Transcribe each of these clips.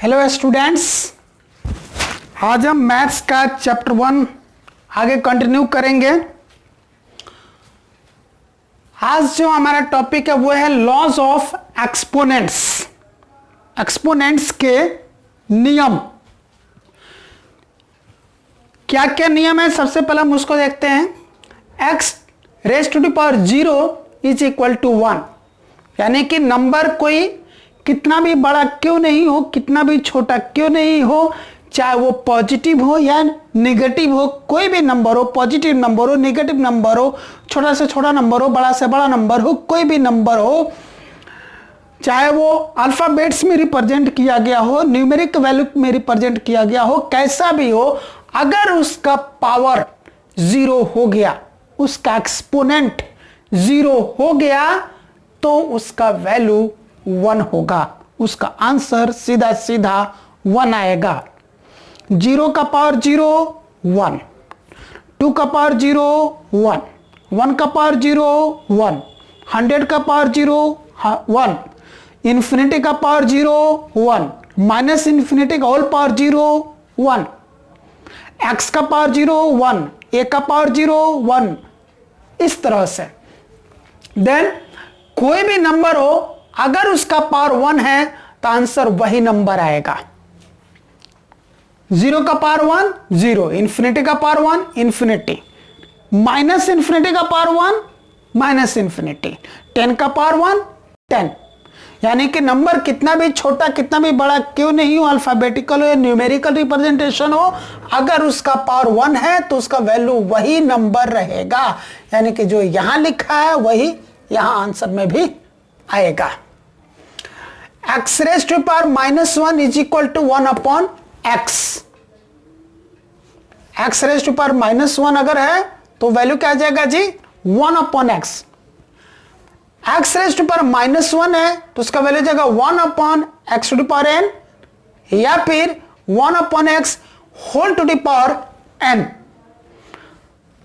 Hello students, आज हम maths का चैप्टर 1 आगे कंटिन्यू करेंगे। आज जो हमारा टॉपिक है वो है लॉज ऑफ एक्सपोनेंट्स। एक्सपोनेंट्स के नियम, क्या क्या नियम है सबसे पहले हम उसको देखते हैं। x raise to the power 0 is equal to 1, यानी कि नंबर कोई कितना भी बड़ा क्यों नहीं हो, कितना भी छोटा क्यों नहीं हो, चाहे वो पॉजिटिव हो या नेगेटिव हो, कोई भी नंबर हो, पॉजिटिव नंबर हो, नेगेटिव नंबर हो, छोटा से छोटा नंबर हो, बड़ा से बड़ा नंबर हो, कोई भी नंबर हो, चाहे वो अल्फाबेट्स में रिप्रेजेंट किया गया हो, न्यूमेरिक वैल्यू में रिप्रेजेंट किया गया हो, कैसा भी हो, अगर उसका पावर 0 हो गया, उसका एक्सपोनेंट 0 हो गया तो उसका वैल्यू 1 होगा। उसका आंसर सीधा सीधा 1 आएगा। 0 का पावर 0 1, 2 का पावर 0 1, 1 का पावर 0 1, 100 का पावर 0 1, इंफिनिटी का पावर 0 1, माइनस इंफिनिटी का होल पावर 0 1, x का पावर 0 1, a का पावर 0 1, इस तरह से। देन कोई भी नंबर हो, अगर उसका पावर 1 है तो आंसर वही नंबर आएगा। 0 का पावर 1 0, इंफिनिटी का पावर 1 इंफिनिटी, माइनस इंफिनिटी का पावर 1 माइनस इंफिनिटी, 10 का पावर 1 10। यानी कि नंबर कितना भी छोटा कितना भी बड़ा क्यों नहीं हो, अल्फाबेटिकल हो या न्यूमेरिकल रिप्रेजेंटेशन हो, अगर उसका पावर 1 है तो उसका वैल्यू वही नंबर रहेगा। यानी कि जो यहां लिखा है वही यहां आंसर में भी आएगा। x raise to power -1 is equal to 1 upon x। x raise to power -1 अगर है तो वैल्यू क्या आ जाएगा जी, 1 upon x। x raise to power -1 है तो उसका वैल्यू जाएगा 1 upon x to the power n, या फिर 1 upon x whole to the power n।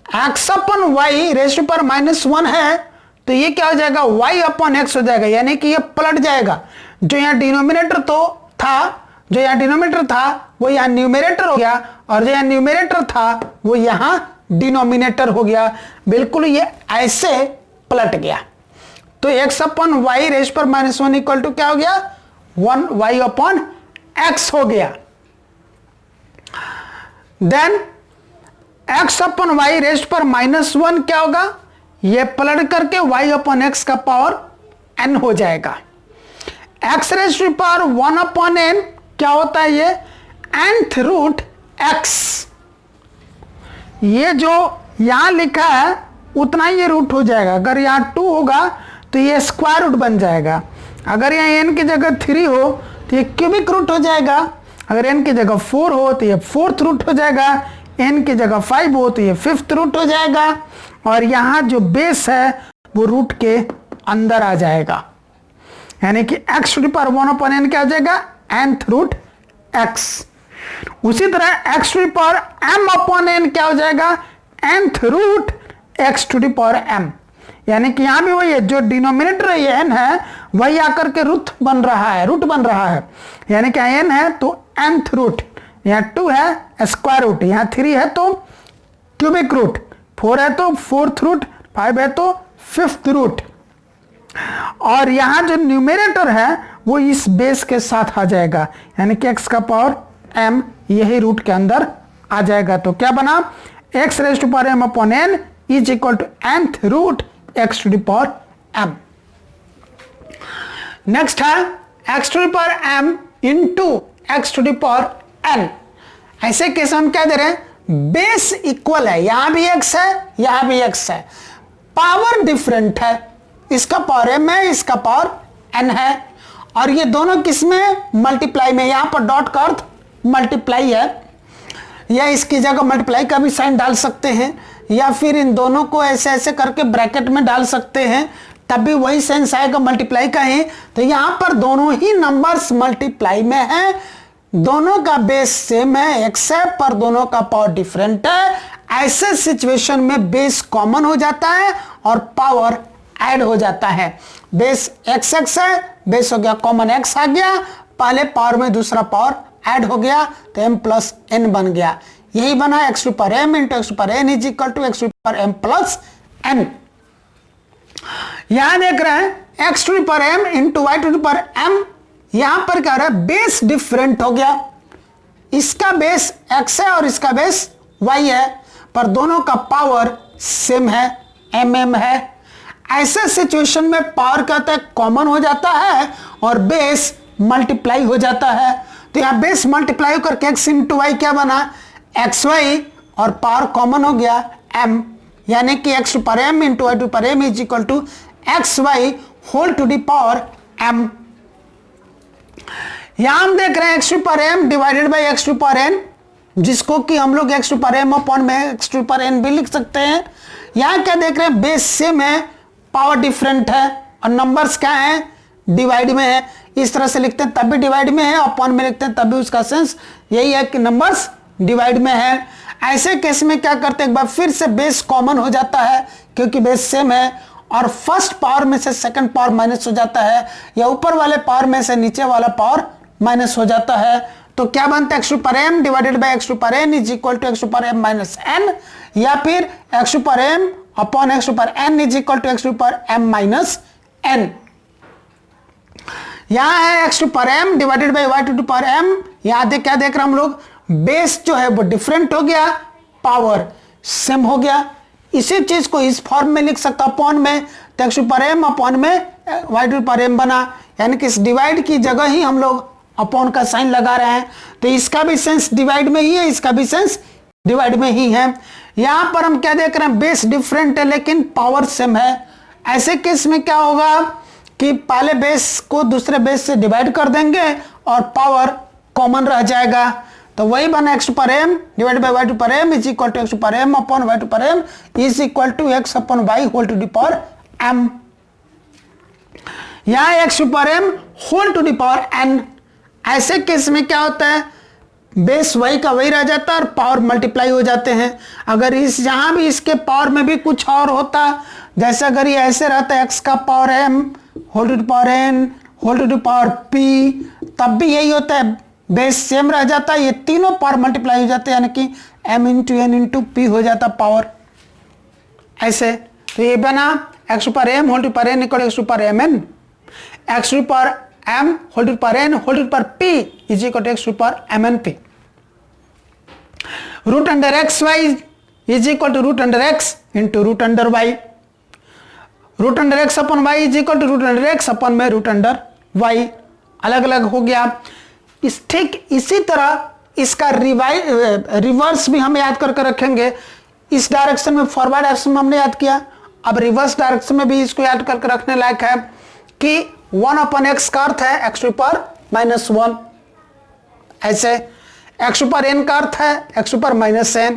x upon y raise to power -1 है तो ये क्या हो जाएगा, y अपॉन x हो जाएगा, यानी कि ये पलट जाएगा। जो यहाँ डिनोमिनेटर जो यहाँ डिनोमिनेटर था वो यहाँ न्यूमरेटर हो गया, और जो यहाँ न्यूमरेटर था वो यहाँ डिनोमिनेटर हो गया। बिल्कुल ये ऐसे पलट गया। तो x अपॉन वाई रेज पर -1 इक्वल टू क्या हो गया, 1 y अपॉन x हो गया। Then x upon y raise पर -1 क्या होगा, ये पलट करके y अपॉन x का पावर n हो जाएगा। x raise to power 1 upon n क्या होता है, ये nth रूट x। ये जो यहां लिखा है उतना ही ये रूट हो जाएगा। अगर यहां 2 होगा तो ये स्क्वायर रूट बन जाएगा। अगर यहाँ n की जगह 3 हो तो ये क्यूबिक रूट हो जाएगा। अगर n की जगह 4 हो तो ये 4th रूट हो जाएगा। n की जगह 5 हो तो ये 5th रूट हो जाएगा। और यहां जो बेस है वो रूट के अंदर आ जाएगा, यानी कि x to the power 1 upon n क्या हो जाएगा, nth रूट x। उसी तरह x to the power m upon n क्या हो जाएगा, nth root x to the power m। यानी कि यहां भी वही है, जो डिनोमिनेटर ये n है वही आकर के रूट बन रहा है। यानी कि n है तो nth रूट, यहाँ 2 है स्क्वायर रूट, यहाँ 3 है तो क्यूबिक रूट, 4 है तो 4th रूट, 5 है तो 5th रूट। और यहां जो न्यूमरेटर है वो इस बेस के साथ आ जाएगा, यानी कि x का पावर m यही रूट के अंदर आ जाएगा। तो क्या बना, x raise to power m upon n is equal to nth root x to the power m। Next है x to the power m into x to the power n। ऐसे case हम क्या दे रहे हैं, बेस इक्वल है, यहां भी x है यहां भी x है, पावर डिफरेंट है, इसका पावर m है इसका पावर n है, और ये दोनों किसमें, मल्टीप्लाई में। यहां पर डॉट का अर्थ मल्टीप्लाई है, या इसकी जगह मल्टीप्लाई का भी साइन डाल सकते हैं, या फिर इन दोनों को ऐसे ऐसे करके ब्रैकेट में डाल सकते हैं, तब भी वही सेंस आएगा, मल्टीप्लाई का है। तो यहां पर दोनों ही नंबर्स मल्टीप्लाई में है, दोनों का बेस सेम है, x है पर दोनों का पावर डिफरेंट है। ऐसे सिचुएशन में बेस कॉमन हो जाता है और पावर ऐड हो जाता है। बेस x है, बेस हो गया कॉमन x आ गया, पहले पावर में दूसरा पावर ऐड हो गया तो m प्लस n बन गया। यही बना x to power m into x to power n is equal to x to power m plus n। यहां देख रहे हैं x to power m into y to power m, यहां पर क्या हो रहा है, बेस डिफरेंट हो गया। इसका बेस x है और इसका बेस y है, पर दोनों का पावर सेम है, mm है। ऐसे सिचुएशन में पावर कहते हैं कॉमन हो जाता है और बेस मल्टीप्लाई हो जाता है। तो यहां बेस मल्टीप्लाई होकर x इंटू वाई क्या बना, xy, और पावर कॉमन हो गया m, यानी कि x to power m into y to power m is equal to xy whole to the power m। यहां हम देख रहे हैं x to power m divided by x to power n, जिसको कि हम लोग x to power m upon में x टू पावर n भी लिख सकते हैं। यहां क्या देख रहे हैं, बेस सेम है, पावर डिफरेंट है और नंबर्स क्या है, डिवाइड में है। इस तरह से लिखते हैं तब भी डिवाइड में है, अपॉन में लिखते हैं तब भी उसका सेंस यही है कि नंबर्स डिवाइड में है। ऐसे केस में क्या करते हैं, एक बार फिर से बेस कॉमन हो जाता है क्योंकि बेस सेम है, और फर्स्ट पावर में से सेकंड पावर माइनस हो जाता है, या ऊपर वाले पावर में से नीचे वाला पावर माइनस हो जाता है। तो क्या बनता है, x to power m divided by x to power n is equal to x to power m minus n, या फिर x to power m upon x to power n is equal to x to power m minus n। यहां है x to power m divided by y to power m। यहां देख क्या देख रहे हैं हम लोग, बेस जो है वो डिफरेंट हो गया, पावर सेम हो गया। इसी चीज को इस फॉर्म में लिख सकता अपॉन में, तो x to power m upon में वाई टू पावर m बना, यानी कि इस डिवाइड की जगह ही हम लोग अपॉन का साइन लगा रहे हैं। तो इसका भी सेंस डिवाइड में ही है, इसका भी सेंस डिवाइड में ही है। यहां पर हम क्या देख रहे हैं, बेस डिफरेंट है लेकिन पावर सेम है। ऐसे केस में क्या होगा कि पहले बेस को दूसरे बेस से डिवाइड कर देंगे और पावर कॉमन रह जाएगा। तो वही बना x to power m divide by y to power m is equal to x to power m upon y to power m is equal to x upon y whole to the power m। यहां x to power m whole to the power n। ऐसे case में क्या होता है, base वही का वही रह जाता है और पावर मल्टीप्लाई हो जाते हैं। अगर इस यहां भी इसके पावर में भी कुछ और होता, जैसे अगर ये ऐसे रहता है x का power m whole to the power n whole to the power p, तब भी यही होता है, बेस सेम रह जाता है, ये तीनों पावर मल्टीप्लाई हो जाते हैं, यानी कि m into n into p हो जाता पावर ऐसे। तो ये बना x to power m whole to power n equal x to power mn, x to power m whole to power n whole to power p is equal to x to power mn p। Root under x y is equal to root under x into root under y. Root under x upon y is equal to root under x upon में root under Y, अलग अलग हो गया। इस ठीक इसी तरह इसका रिवर्स भी हम याद करके रखेंगे। इस डायरेक्शन में, फॉरवर्ड डायरेक्शन में हमने याद किया, अब रिवर्स डायरेक्शन में भी इसको याद करके रखने लायक है कि 1 अपॉन एक्स का अर्थ है एक्स टू पावर माइनस 1, ऐसे एक्स टू पावर n का अर्थ है x to power minus n,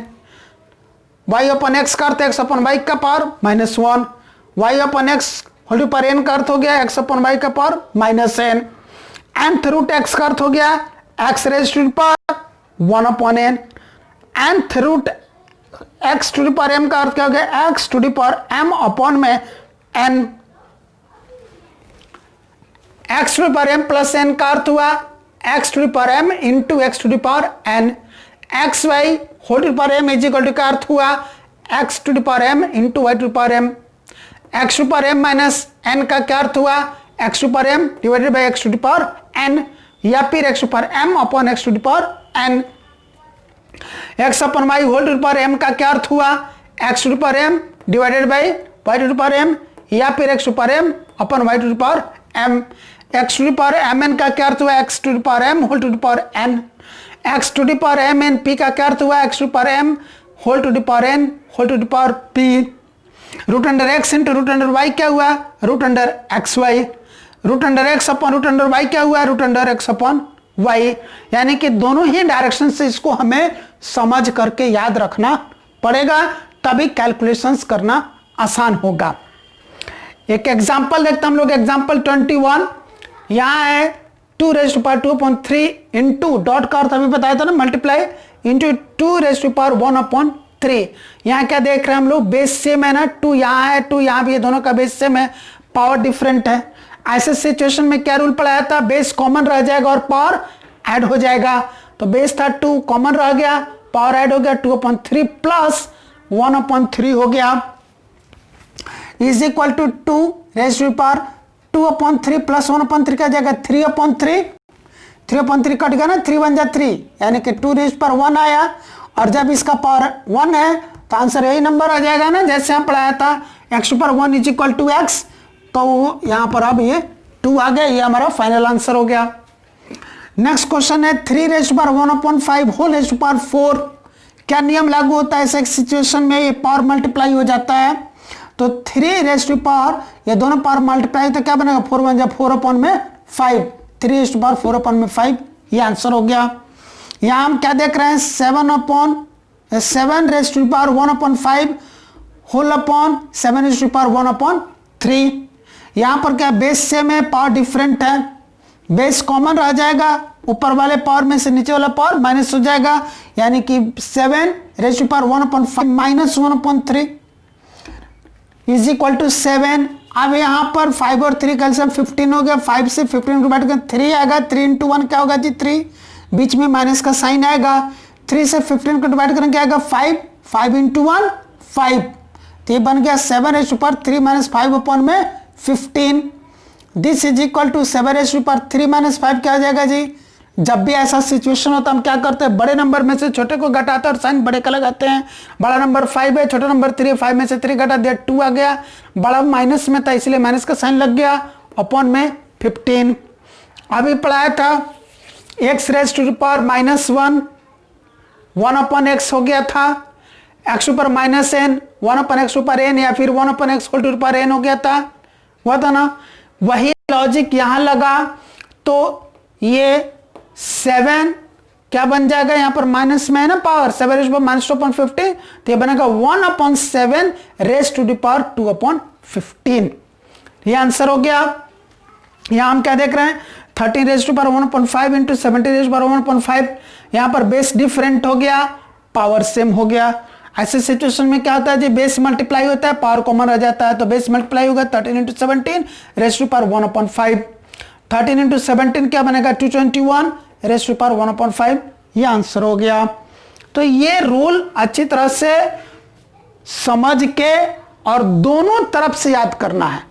y upon x का अर्थ है एक्स अपॉन वाई का power minus 1, y upon x whole to power n का अर्थ हो गया एक्स अपॉन वाई का power minus n, nth root x का अर्थ हो गया x raise to power 1 upon n, nth root x to the power m का अर्थ क्या हो गया x to the power m upon में n, x to the power m plus n का अर्थ हुआ x to the power m into x to the power n, x y whole to power m is equal to का अर्थ हुआ x to the power m into y to the power m, x to power m minus n का क्या अर्थ हुआ x to power m divided by x to the power n, या फिर x to power m upon x to the power n। X upon y whole to the power m का क्या अर्थ हुआ x to the power m divided by y to the power m, या फिर x to power m upon y to the power m। X to the power mn का क्या अर्थ हुआ x to the power m whole to the power n, x to the power mn p का क्या अर्थ हुआ x to the power m whole to the power n whole to the power p। Root under x into root under y क्या हुआ root under x y, root under x upon root under y क्या हुआ root under x upon y, यानी कि दोनों ही direction से इसको हमें समझ करके याद रखना पड़ेगा, तभी कैलकुलेशंस करना आसान होगा। एक एग्जांपल देखते हम लोग, एग्जांपल 21। यहाँ है 2 raise to power 2/3 into dot का अर्थ अभी बताया था ना multiply into 2 raise to power 1/3। यहाँ क्या देख रहे हैं हम लोग, बेस सेम है ना, 2 यहाँ है 2 यहाँ भी है, दोनों का बेस सेम है, पावर डिफरेंट है। ऐसे सिचुएशन में क्या रूल पढ़ाया था, बेस कॉमन रह जाएगा और पावर ऐड हो जाएगा। तो बेस था 2, कॉमन रह गया, पावर ऐड हो गया, 2/3 प्लस 1/3 हो गया, is equal to 2 raise to power 2/3 plus 1/3 क्या जाएगा 3/3, 3/3 कट गया ना, 3 1 जा 3, यानी कि 2 रेज़ पर 1 आया। और जब इसका पावर 1 है तो आंसर यही नंबर आ जाएगा ना, जैसे हम पढ़ाया था x पर 1 इज इक्वल टू x, तो यहां पर अब ये 2 आ गया, ये हमारा फाइनल आंसर हो गया। नेक्स्ट क्वेश्चन है 3 रेज़ पर 1/5 होल रेज़ पर 4, क्या नियम लागू होता है ऐसे सिचुएशन में, ये पावर मल्टीप्लाई हो जाता है। तो 3 रेज़ टू पावर, ये दोनों पावर मल्टीप्लाई तो क्या बनेगा 4 1 जा 4/5, 3 रेज़ टू पावर 4/5, ये आंसर हो गया। यहाँ हम क्या देख रहे हैं 7 raise to power 1/5 whole upon 7 raise to power 1/3। यहाँ पर क्या बेस सेम है, पावर डिफरेंट है, बेस कॉमन रह जाएगा, ऊपर वाले पावर में से नीचे वाला पावर माइनस हो जाएगा, यानी कि 7 raise to power 1/5 minus 1/3 is equal to 7। अब यहाँ पर 5 और 3 कैल्सियम 15 हो गया, 5 से 15 को बैठ कर 3 आएगा, 3 इंटू 1 क्या होगा जी 3, बीच में माइनस का साइन आएगा, 3 से 15 को डिवाइड करेंगे क्या आएगा 5, 5 इंटू 1 5, तो ये बन गया 7 raise to power 3 minus 5 upon में 15, this is equal to 7 raise to power 3 minus 5 क्या आ जाएगा जी। जब भी ऐसा सिचुएशन होता है हम क्या करते हैं, बड़े नंबर में से छोटे को घटाते हैं और साइन बड़े का लगाते हैं। बड़ा नंबर 5 है, छोटा नंबर 3 है, 5 में से 3 घटा दिया 2 आ गया, बड़ा माइनस में था इसलिए माइनस का साइन लग गया, अपॉन में 15। अभी पढ़ाया था x rays to power -1 1/x हो गया था, x ऊपर -n 1/x ऊपर n या फिर 1/x whole to power n हो गया था, हुआ था ना। वही लॉजिक यहां लगा तो ये 7 क्या बन जाएगा, यहां पर माइनस में है ना पावर, 7 रेज़ टू पावर -2/50, तो ये बनेगा 1/7 रेज़ टू पावर 2/15, ये आंसर हो गया। यहां हम क्या देख रहे हैं 13 raise to power 1/5 into 17 raise to power 1/5, यहां पर बेस डिफरेंट हो गया, पावर सेम हो गया। ऐसे सिचुएशन में क्या होता है जी, बेस मल्टीप्लाई होता है, पावर कॉमन रह जाता है, तो बेस मल्टीप्लाई होगा 13 into 17 raise to power 1/5, 13 into 17 क्या बनेगा 221 रेज़ टू पावर 1/5, ये आंसर हो गया। तो ये रूल अच्छी तरह से समझ के और दोनों तरफ से याद करना है,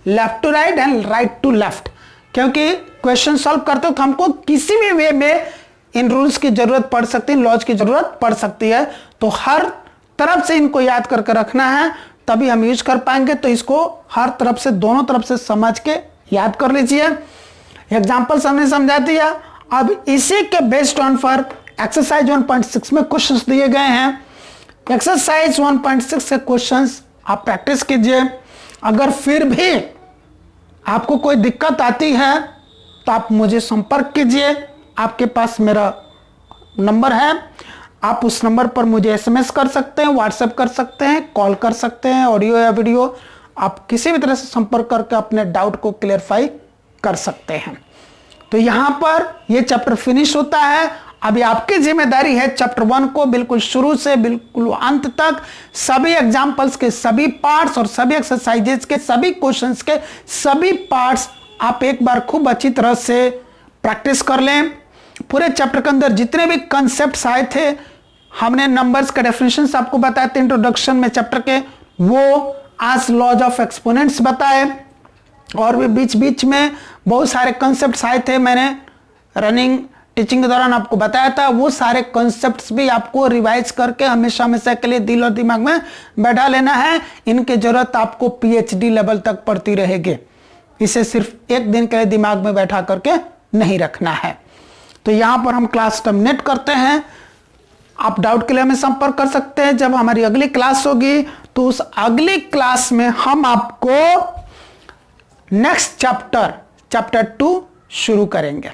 left to right and right to left, क्योंकि क्वेश्चन सॉल्व करते हो तो हमको किसी भी वे में इन रूल्स की जरूरत पड़ सकती है, इन लॉज की जरूरत पड़ सकती है, तो हर तरफ से इनको याद करके रखना है, तभी हम यूज कर पाएंगे। तो इसको हर तरफ से दोनों तरफ से समझ के याद कर लीजिए। एग्जाम्पल हमने समझा दिया, अब इसी के बेस्ड ऑन पर एक्सरसाइज 1.6 में क्वेश्चंस दिए गए हैं। एक्सरसाइज 1.6 के क्वेश्चंस आप प्रैक्टिस कीजिए। अगर फिर भी आपको कोई दिक्कत आती है तो आप मुझे संपर्क कीजिए, आपके पास मेरा नंबर है, आप उस नंबर पर मुझे एसएमएस कर सकते हैं, व्हाट्सएप कर सकते हैं, कॉल कर सकते हैं, ऑडियो या वीडियो, आप किसी भी तरह से संपर्क करके अपने डाउट को क्लियरफाई कर सकते हैं। तो यहां पर यह चैप्टर फिनिश होता है। अभी आपकी जिम्मेदारी है चैप्टर 1 को बिल्कुल शुरू से बिल्कुल अंत तक सभी एग्जाम्पल्स के सभी पार्ट्स और सभी एक्सरसाइजेस के सभी क्वेश्चंस के सभी पार्ट्स आप एक बार खूब अच्छी तरह से प्रैक्टिस कर लें। पूरे चैप्टर के अंदर जितने भी कंसेप्ट्स आए थे, हमने नंबर्स के डेफिनेशंस आपको बताए थे इंट्रोडक्शन में चैप्टर के, वो आज लॉज ऑफ एक्सपोनेंट्स बताए, और भी बीच बीच में बहुत सारे कंसेप्ट्स आए थे, मैंने रनिंग टीचिंग के दौरान आपको बताया था। वो सारे कॉन्सेप्ट्स भी आपको रिवाइज करके हमेशा हमेशा के लिए दिल और दिमाग में बैठा लेना है। इनकी जरूरत आपको पीएचडी लेवल तक पड़ती रहेगी, इसे सिर्फ एक दिन के लिए दिमाग में बैठा करके नहीं रखना है। तो यहां पर हम क्लास टर्मिनेट करते हैं। आप डाउट के लिए हमें संपर्क कर सकते हैं। जब हमारी अगली क्लास होगी तो उस अगली क्लास में हम आपको नेक्स्ट चैप्टर 2 शुरू करेंगे।